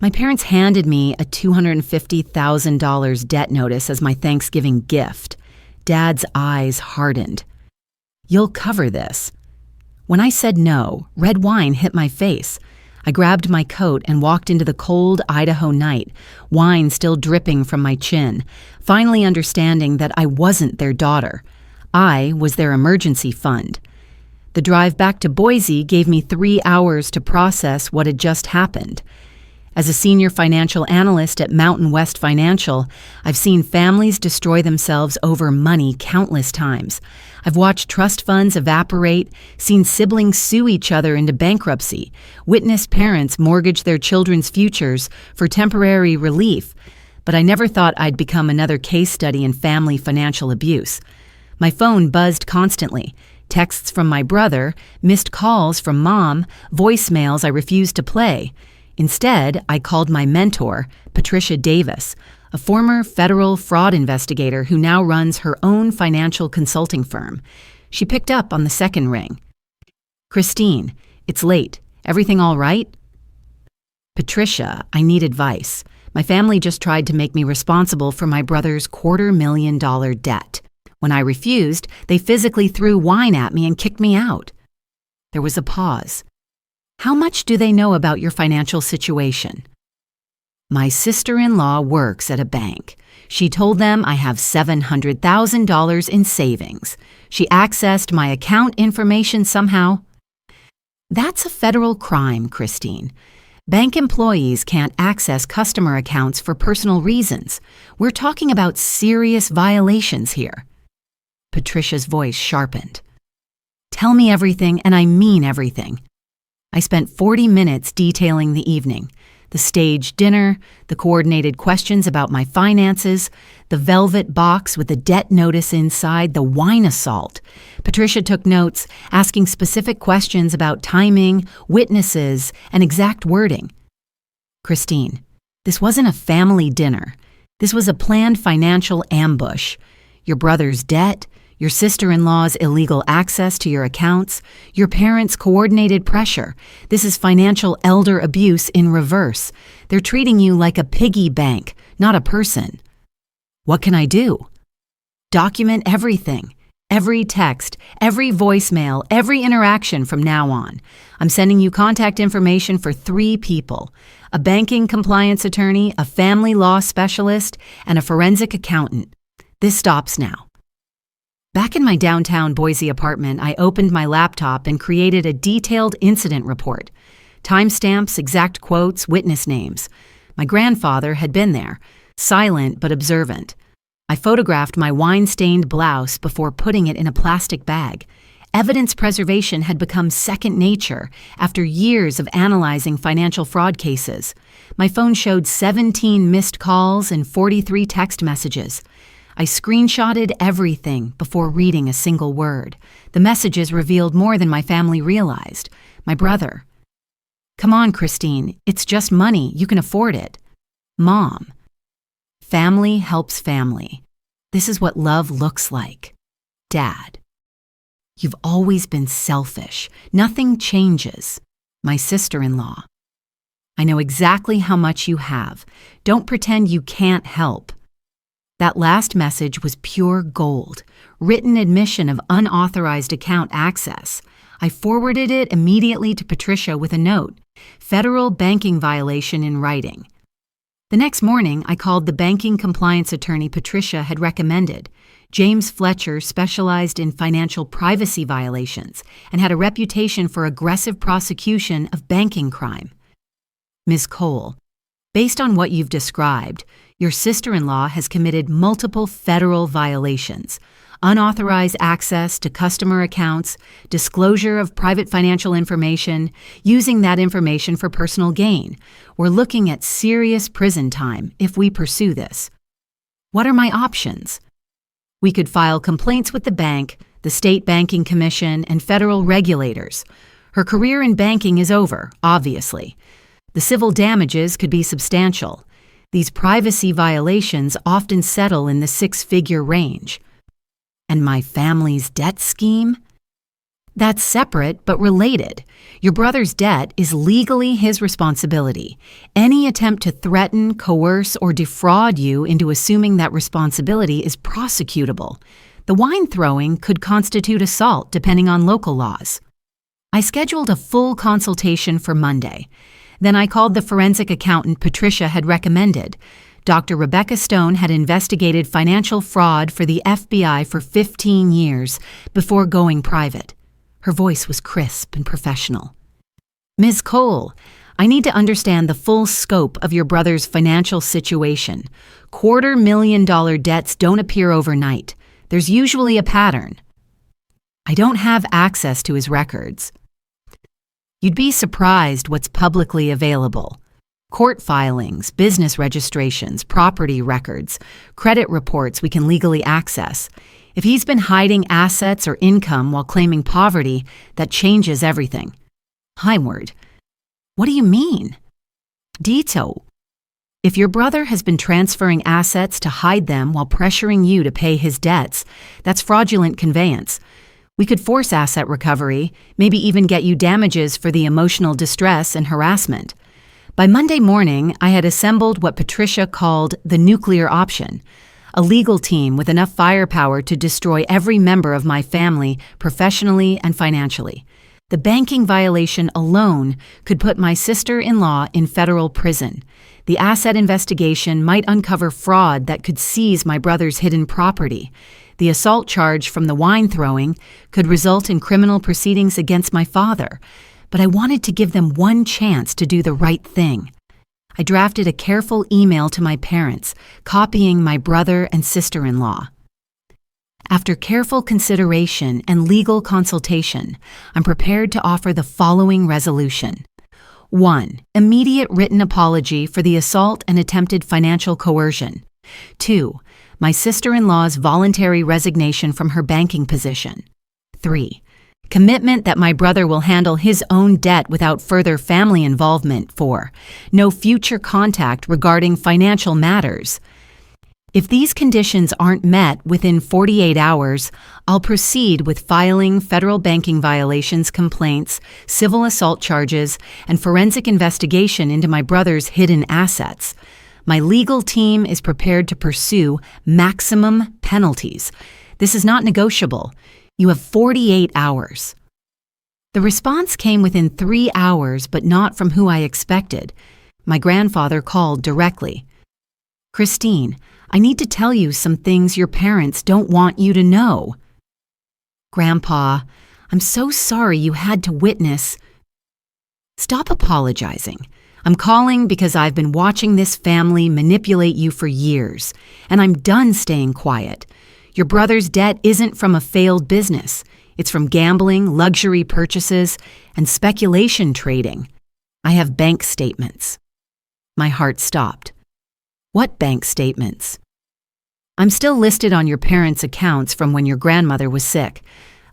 My parents handed me a $250,000 debt notice as my Thanksgiving gift. Dad's eyes hardened. "You'll cover this." When I said no, red wine hit my face. I grabbed my coat and walked into the cold Idaho night, wine still dripping from my chin, finally understanding that I wasn't their daughter. I was their emergency fund. The drive back to Boise gave me 3 hours to process what had just happened. As a senior financial analyst at Mountain West Financial, I've seen families destroy themselves over money countless times. I've watched trust funds evaporate, seen siblings sue each other into bankruptcy, witnessed parents mortgage their children's futures for temporary relief, but I never thought I'd become another case study in family financial abuse. My phone buzzed constantly. Texts from my brother, missed calls from mom, voicemails I refused to play. Instead, I called my mentor, Patricia Davis, a former federal fraud investigator who now runs her own financial consulting firm. She picked up on the second ring. "Christine, it's late. Everything all right?" "Patricia, I need advice. My family just tried to make me responsible for my brother's $250,000 debt. When I refused, they physically threw wine at me and kicked me out." There was a pause. "How much do they know about your financial situation?" "My sister-in-law works at a bank. She told them I have $700,000 in savings. She accessed my account information somehow." "That's a federal crime, Christine. Bank employees can't access customer accounts for personal reasons. We're talking about serious violations here." Patricia's voice sharpened. "Tell me everything, and I mean everything." I spent 40 minutes detailing the evening, the staged dinner, the coordinated questions about my finances, the velvet box with the debt notice inside, the wine assault. Patricia took notes, asking specific questions about timing, witnesses, and exact wording. "Christine, this wasn't a family dinner. This was a planned financial ambush. Your brother's debt, your sister-in-law's illegal access to your accounts, your parents' coordinated pressure. This is financial elder abuse in reverse. They're treating you like a piggy bank, not a person." "What can I do?" "Document everything. Every text, every voicemail, every interaction from now on. I'm sending you contact information for 3 people: a banking compliance attorney, a family law specialist, and a forensic accountant. This stops now." Back in my downtown Boise apartment, I opened my laptop and created a detailed incident report. Timestamps, exact quotes, witness names. My grandfather had been there, silent but observant. I photographed my wine-stained blouse before putting it in a plastic bag. Evidence preservation had become second nature after years of analyzing financial fraud cases. My phone showed 17 missed calls and 43 text messages. I screenshotted everything before reading a single word. The messages revealed more than my family realized. My brother: "Come on, Christine, it's just money, you can afford it." Mom: "Family helps family. This is what love looks like." Dad: "You've always been selfish. Nothing changes." My sister-in-law: "I know exactly how much you have. Don't pretend you can't help." That last message was pure gold, written admission of unauthorized account access. I forwarded it immediately to Patricia with a note: "Federal banking violation in writing." The next morning, I called the banking compliance attorney Patricia had recommended. James Fletcher specialized in financial privacy violations and had a reputation for aggressive prosecution of banking crime. "Ms. Cole, based on what you've described, your sister-in-law has committed multiple federal violations: unauthorized access to customer accounts, disclosure of private financial information, using that information for personal gain. We're looking at serious prison time if we pursue this. What are my options?" "We could file complaints with the bank, the State Banking Commission, and federal regulators. Her career in banking is over, obviously. The civil damages could be substantial. These privacy violations often settle in the 6-figure range." "And my family's debt scheme?" That's separate but related. Your brother's debt is legally his responsibility. Any attempt to threaten, coerce, or defraud you into assuming that responsibility is prosecutable. The wine throwing could constitute assault depending on local laws. I scheduled a full consultation for Monday. Then I called the forensic accountant Patricia had recommended. Dr. Rebecca Stone had investigated financial fraud for the FBI for 15 years before going private. Her voice was crisp and professional. Ms. Cole, I need to understand the full scope of your brother's financial situation. $250,000 debts don't appear overnight. There's usually a pattern. I don't have access to his records. You'd be surprised what's publicly available. Court filings, business registrations, property records, credit reports we can legally access. If he's been hiding assets or income while claiming poverty, that changes everything. Heinward. What do you mean? Dito. If your brother has been transferring assets to hide them while pressuring you to pay his debts, that's fraudulent conveyance. We could force asset recovery, maybe even get you damages for the emotional distress and harassment. By Monday morning, I had assembled what Patricia called the nuclear option, a legal team with enough firepower to destroy every member of my family professionally and financially. The banking violation alone could put my sister-in-law in federal prison. The asset investigation might uncover fraud that could seize my brother's hidden property. The assault charge from the wine throwing could result in criminal proceedings against my father. But I wanted to give them one chance to do the right thing. I drafted a careful email to my parents, copying my brother and sister-in-law. After careful consideration and legal consultation, I'm prepared to offer the following resolution. 1. Immediate written apology for the assault and attempted financial coercion. 2. My sister-in-law's voluntary resignation from her banking position. 3. Commitment that my brother will handle his own debt without further family involvement. 4. No future contact regarding financial matters. If these conditions aren't met within 48 hours, I'll proceed with filing federal banking violations complaints, civil assault charges, and forensic investigation into my brother's hidden assets. My legal team is prepared to pursue maximum penalties. This is not negotiable. You have 48 hours. The response came within 3 hours, but not from who I expected. My grandfather called directly. Christine, I need to tell you some things your parents don't want you to know. Grandpa, I'm so sorry you had to witness. Stop apologizing. I'm calling because I've been watching this family manipulate you for years, and I'm done staying quiet. Your brother's debt isn't from a failed business. It's from gambling, luxury purchases, and speculation trading. I have bank statements. My heart stopped. What bank statements? I'm still listed on your parents' accounts from when your grandmother was sick.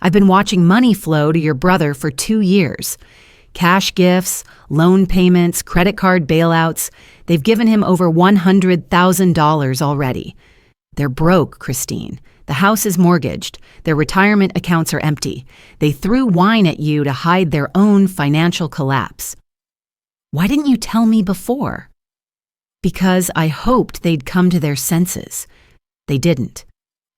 I've been watching money flow to your brother for 2 years. Cash gifts, loan payments, credit card bailouts. They've given him over $100,000 already. They're broke, Christine. The house is mortgaged. Their retirement accounts are empty. They threw wine at you to hide their own financial collapse. Why didn't you tell me before? Because I hoped they'd come to their senses. They didn't.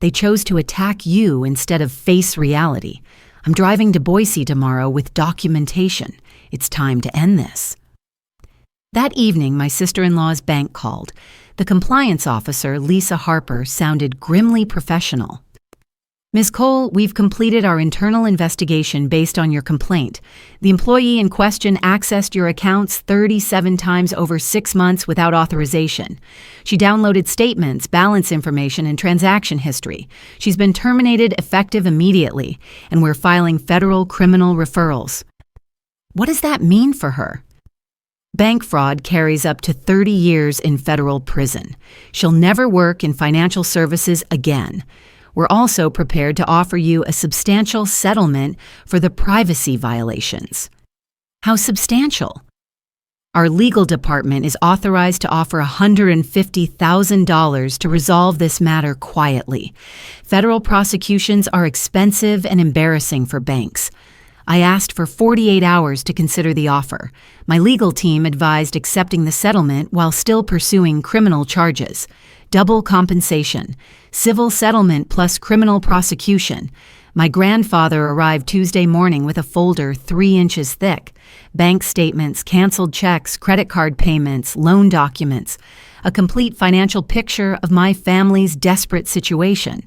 They chose to attack you instead of face reality. I'm driving to Boise tomorrow with documentation. It's time to end this. That evening, my sister-in-law's bank called. The compliance officer, Lisa Harper, sounded grimly professional. Ms. Cole, we've completed our internal investigation based on your complaint. The employee in question accessed your accounts 37 times over 6 months without authorization. She downloaded statements, balance information, and transaction history. She's been terminated effective immediately, and we're filing federal criminal referrals. What does that mean for her? Bank fraud carries up to 30 years in federal prison. She'll never work in financial services again. We're also prepared to offer you a substantial settlement for the privacy violations. How substantial? Our legal department is authorized to offer $150,000 to resolve this matter quietly. Federal prosecutions are expensive and embarrassing for banks. I asked for 48 hours to consider the offer. My legal team advised accepting the settlement while still pursuing criminal charges. Double compensation, civil settlement plus criminal prosecution. My grandfather arrived Tuesday morning with a folder 3 inches thick. Bank statements, canceled checks, credit card payments, loan documents. A complete financial picture of my family's desperate situation.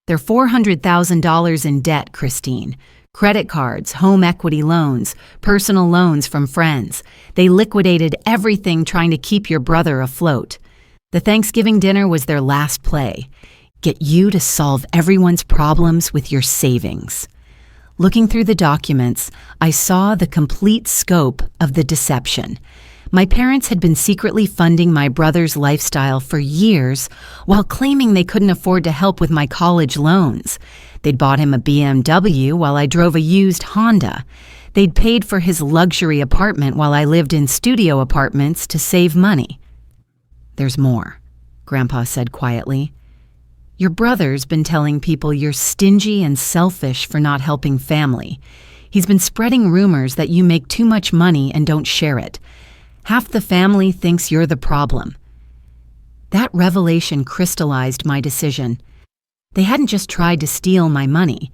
They're $400,000 in debt, Christine. Credit cards, home equity loans, personal loans from friends. They liquidated everything trying to keep your brother afloat. The Thanksgiving dinner was their last play. Get you to solve everyone's problems with your savings. Looking through the documents, I saw the complete scope of the deception. My parents had been secretly funding my brother's lifestyle for years while claiming they couldn't afford to help with my college loans. They'd bought him a BMW while I drove a used Honda. They'd paid for his luxury apartment while I lived in studio apartments to save money. There's more, Grandpa said quietly. Your brother's been telling people you're stingy and selfish for not helping family. He's been spreading rumors that you make too much money and don't share it. Half the family thinks you're the problem. That revelation crystallized my decision. They hadn't just tried to steal my money.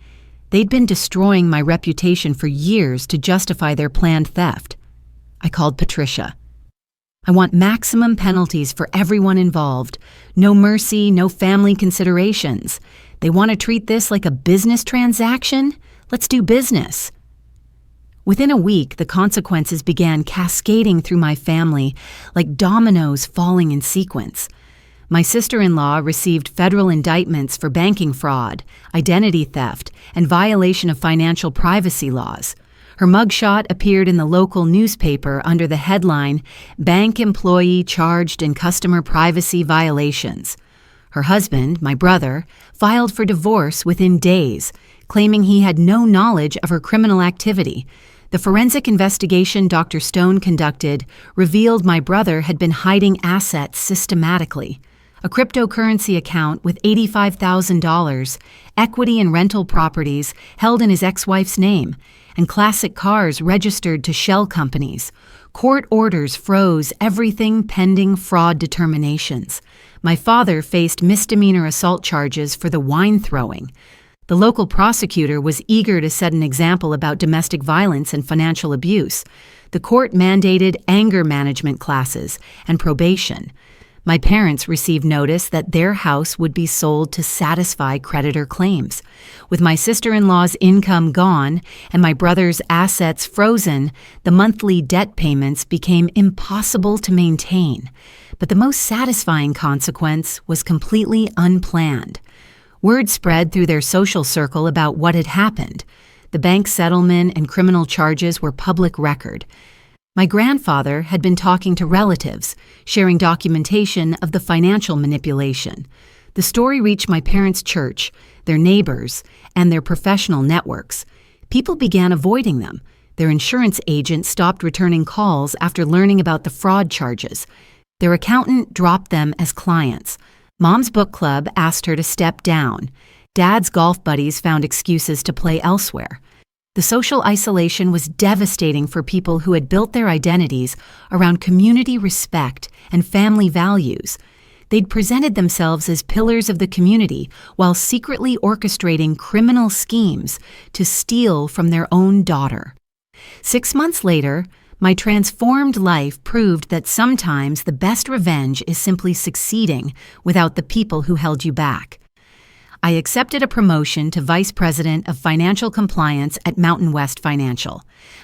They'd been destroying my reputation for years to justify their planned theft. I called Patricia. I want maximum penalties for everyone involved. No mercy, no family considerations. They want to treat this like a business transaction? Let's do business. Within a week, the consequences began cascading through my family like dominoes falling in sequence. My sister-in-law received federal indictments for banking fraud, identity theft, and violation of financial privacy laws. Her mugshot appeared in the local newspaper under the headline, "Bank Employee Charged in Customer Privacy Violations." Her husband, my brother, filed for divorce within days, claiming he had no knowledge of her criminal activity. The forensic investigation Dr. Stone conducted revealed my brother had been hiding assets systematically. A cryptocurrency account with $85,000, equity and rental properties held in his ex-wife's name, and classic cars registered to shell companies. Court orders froze everything pending fraud determinations. My father faced misdemeanor assault charges for the wine throwing. The local prosecutor was eager to set an example about domestic violence and financial abuse. The court mandated anger management classes and probation. My parents received notice that their house would be sold to satisfy creditor claims. With my sister-in-law's income gone and my brother's assets frozen, the monthly debt payments became impossible to maintain. But the most satisfying consequence was completely unplanned. Word spread through their social circle about what had happened. The bank settlement and criminal charges were public record. My grandfather had been talking to relatives, sharing documentation of the financial manipulation. The story reached my parents' church, their neighbors, and their professional networks. People began avoiding them. Their insurance agent stopped returning calls after learning about the fraud charges. Their accountant dropped them as clients. Mom's book club asked her to step down. Dad's golf buddies found excuses to play elsewhere. The social isolation was devastating for people who had built their identities around community respect and family values. They'd presented themselves as pillars of the community while secretly orchestrating criminal schemes to steal from their own daughter. 6 months later, my transformed life proved that sometimes the best revenge is simply succeeding without the people who held you back. I accepted a promotion to Vice President of Financial Compliance at Mountain West Financial.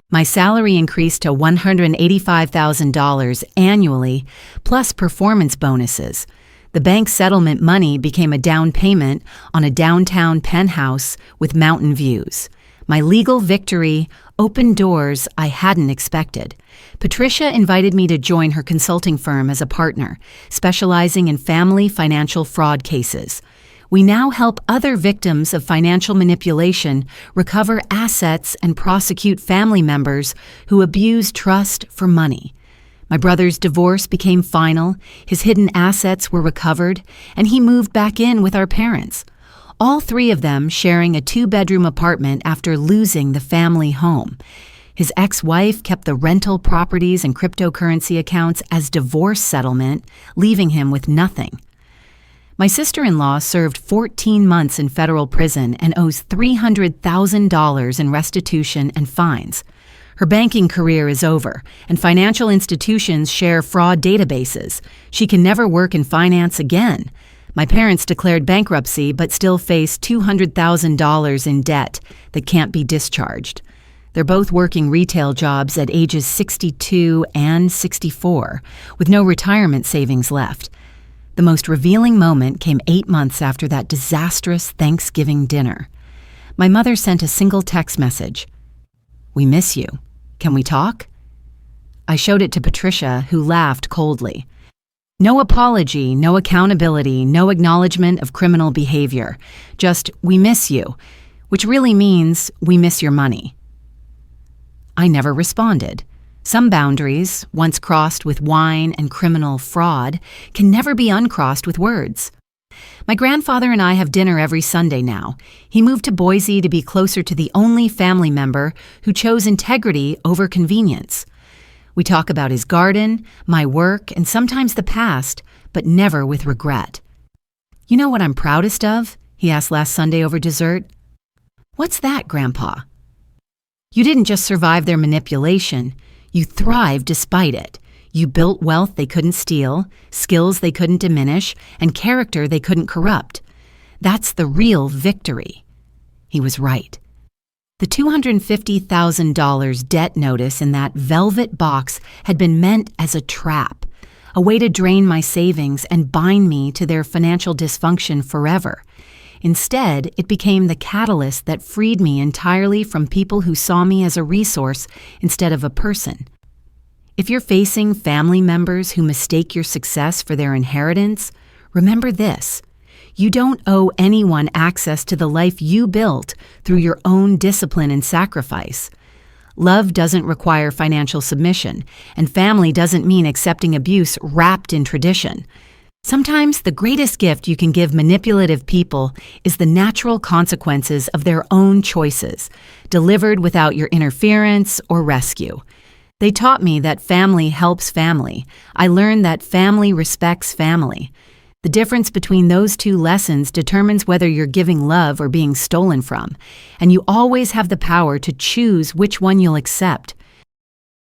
My salary increased to $185,000 annually, plus performance bonuses. The bank settlement money became a down payment on a downtown penthouse with mountain views. My legal victory opened doors I hadn't expected. Patricia invited me to join her consulting firm as a partner, specializing in family financial fraud cases. We now help other victims of financial manipulation recover assets and prosecute family members who abuse trust for money. My brother's divorce became final, his hidden assets were recovered, and he moved back in with our parents. all three of them sharing a 2-bedroom apartment after losing the family home. His ex-wife kept the rental properties and cryptocurrency accounts as divorce settlement, leaving him with nothing. My sister-in-law served 14 months in federal prison and owes $300,000 in restitution and fines. Her banking career is over, and financial institutions share fraud databases. She can never work in finance again. My parents declared bankruptcy but still face $200,000 in debt that can't be discharged. They're both working retail jobs at ages 62 and 64, with no retirement savings left. The most revealing moment came 8 months after that disastrous Thanksgiving dinner. My mother sent a single text message. "We miss you. Can we talk?" I showed it to Patricia, who laughed coldly. No apology, no accountability, no acknowledgement of criminal behavior. Just, "We miss you," which really means, "We miss your money." I never responded. Some boundaries, once crossed with wine and criminal fraud, can never be uncrossed with words. My grandfather and I have dinner every Sunday now. He moved to Boise to be closer to the only family member who chose integrity over convenience. We talk about his garden, my work, and sometimes the past, but never with regret. "You know what I'm proudest of?" he asked last Sunday over dessert. "What's that, Grandpa?" "You didn't just survive their manipulation, you thrived despite it. You built wealth they couldn't steal, skills they couldn't diminish, and character they couldn't corrupt. That's the real victory." He was right. The $250,000 debt notice in that velvet box had been meant as a trap, a way to drain my savings and bind me to their financial dysfunction forever. Instead, it became the catalyst that freed me entirely from people who saw me as a resource instead of a person. If you're facing family members who mistake your success for their inheritance, remember this: you don't owe anyone access to the life you built through your own discipline and sacrifice. Love doesn't require financial submission, and family doesn't mean accepting abuse wrapped in tradition. Sometimes the greatest gift you can give manipulative people is the natural consequences of their own choices, delivered without your interference or rescue. They taught me that family helps family. I learned that family respects family. The difference between those two lessons determines whether you're giving love or being stolen from, and you always have the power to choose which one you'll accept.